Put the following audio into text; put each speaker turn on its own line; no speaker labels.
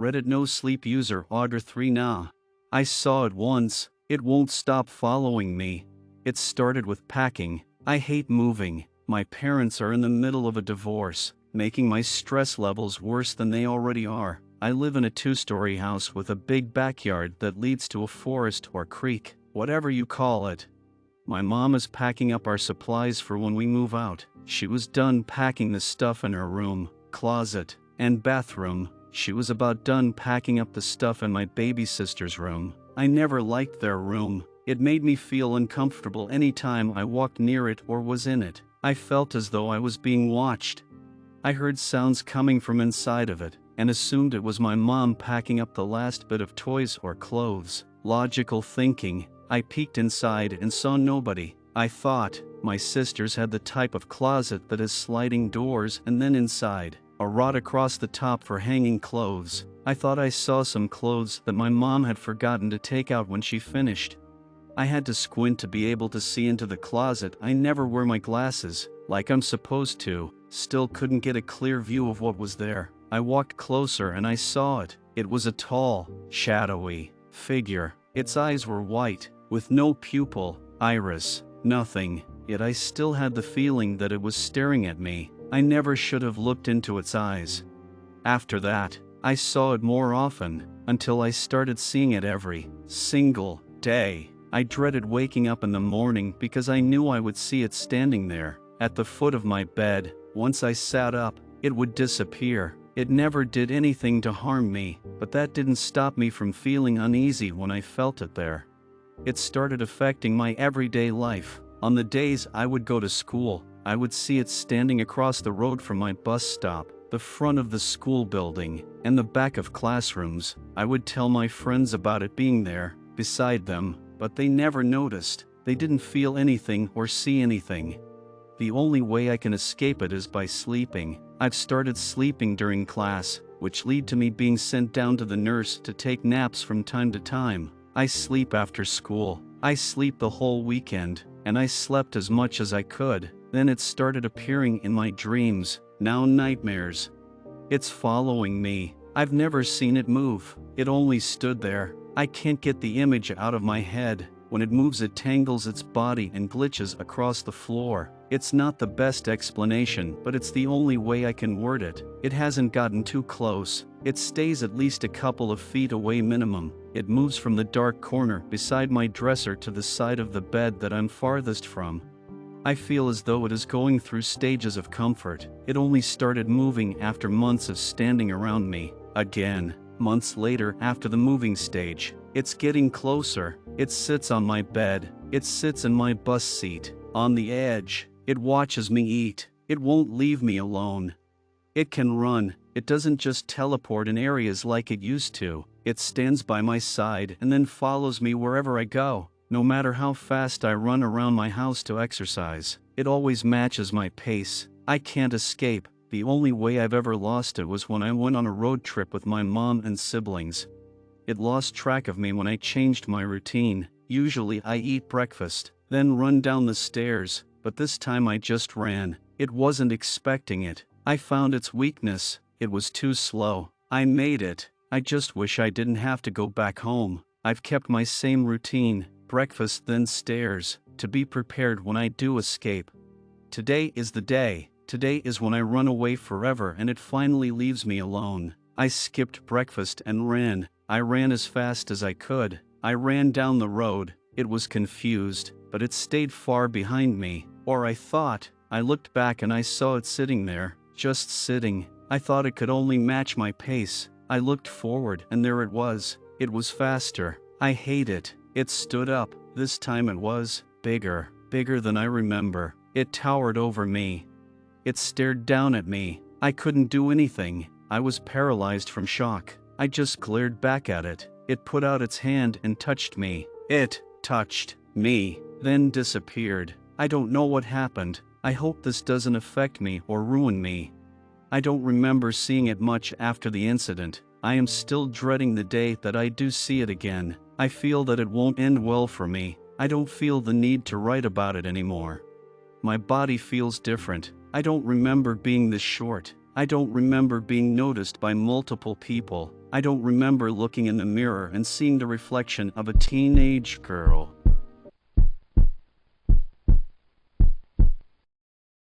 Reddit NoSleep user Audra 3 Nah. I saw it once, it won't stop following me. It started with packing. I hate moving. My parents are in the middle of a divorce, making my stress levels worse than they already are. I live in a 2-story house with a big backyard that leads to a forest or creek, whatever you call it. My mom is packing up our supplies for when we move out. She was done packing the stuff in her room, closet, and bathroom. She was about done packing up the stuff in my baby sister's room. I never liked their room. It made me feel uncomfortable anytime I walked near it or was in it. I felt as though I was being watched. I heard sounds coming from inside of it, and assumed it was my mom packing up the last bit of toys or clothes. Logical thinking, I peeked inside and saw nobody. I thought, my sisters had the type of closet that has sliding doors and then inside, a rod across the top for hanging clothes. I thought I saw some clothes that my mom had forgotten to take out when she finished. I had to squint to be able to see into the closet. I never wear my glasses, like I'm supposed to. Still couldn't get a clear view of what was there. I walked closer and I saw it. It was a tall, shadowy figure. Its eyes were white, with no pupil, iris, nothing. Yet I still had the feeling that it was staring at me. I never should have looked into its eyes. After that, I saw it more often, until I started seeing it every single day. I dreaded waking up in the morning because I knew I would see it standing there, at the foot of my bed. Once I sat up, it would disappear. It never did anything to harm me, but that didn't stop me from feeling uneasy when I felt it there. It started affecting my everyday life. On the days I would go to school, I would see it standing across the road from my bus stop, the front of the school building, and the back of classrooms. I would tell my friends about it being there, beside them, but they never noticed. They didn't feel anything or see anything. The only way I can escape it is by sleeping. I've started sleeping during class, which lead to me being sent down to the nurse to take naps from time to time. I sleep after school. I sleep the whole weekend, and I slept as much as I could. Then it started appearing in my dreams, now nightmares. It's following me. I've never seen it move. It only stood there. I can't get the image out of my head. When it moves, it tangles its body and glitches across the floor. It's not the best explanation, but it's the only way I can word it. It hasn't gotten too close. It stays at least a couple of feet away minimum. It moves from the dark corner beside my dresser to the side of the bed that I'm farthest from. I feel as though it is going through stages of comfort. It only started moving after months of standing around me. Again, months later after the moving stage. It's getting closer. It sits on my bed. It sits in my bus seat, on the edge. It watches me eat. It won't leave me alone. It can run. It doesn't just teleport in areas like it used to. It stands by my side and then follows me wherever I go. No matter how fast I run around my house to exercise, it always matches my pace. I can't escape. The only way I've ever lost it was when I went on a road trip with my mom and siblings. It lost track of me when I changed my routine. Usually I eat breakfast, then run down the stairs, but this time I just ran. It wasn't expecting it. I found its weakness. It was too slow. I made it. I just wish I didn't have to go back home. I've kept my same routine, breakfast then stairs, to be prepared when I do escape. Today is the day. Today is when I run away forever and it finally leaves me alone. I skipped breakfast and ran. I ran as fast as I could. I ran down the road. It was confused, but it stayed far behind me. Or I thought. I looked back and I saw it sitting there, just sitting. I thought it could only match my pace. I looked forward and there it was. It was faster. I hate it. It stood up. This time it was bigger, bigger than I remember. It towered over me. It stared down at me. I couldn't do anything. I was paralyzed from shock. I just glared back at it. It put out its hand and touched me. It touched me, then disappeared. I don't know what happened. I hope this doesn't affect me or ruin me. I don't remember seeing it much after the incident. I am still dreading the day that I do see it again. I feel that it won't end well for me. I don't feel the need to write about it anymore. My body feels different. I don't remember being this short. I don't remember being noticed by multiple people. I don't remember looking in the mirror and seeing the reflection of a teenage girl.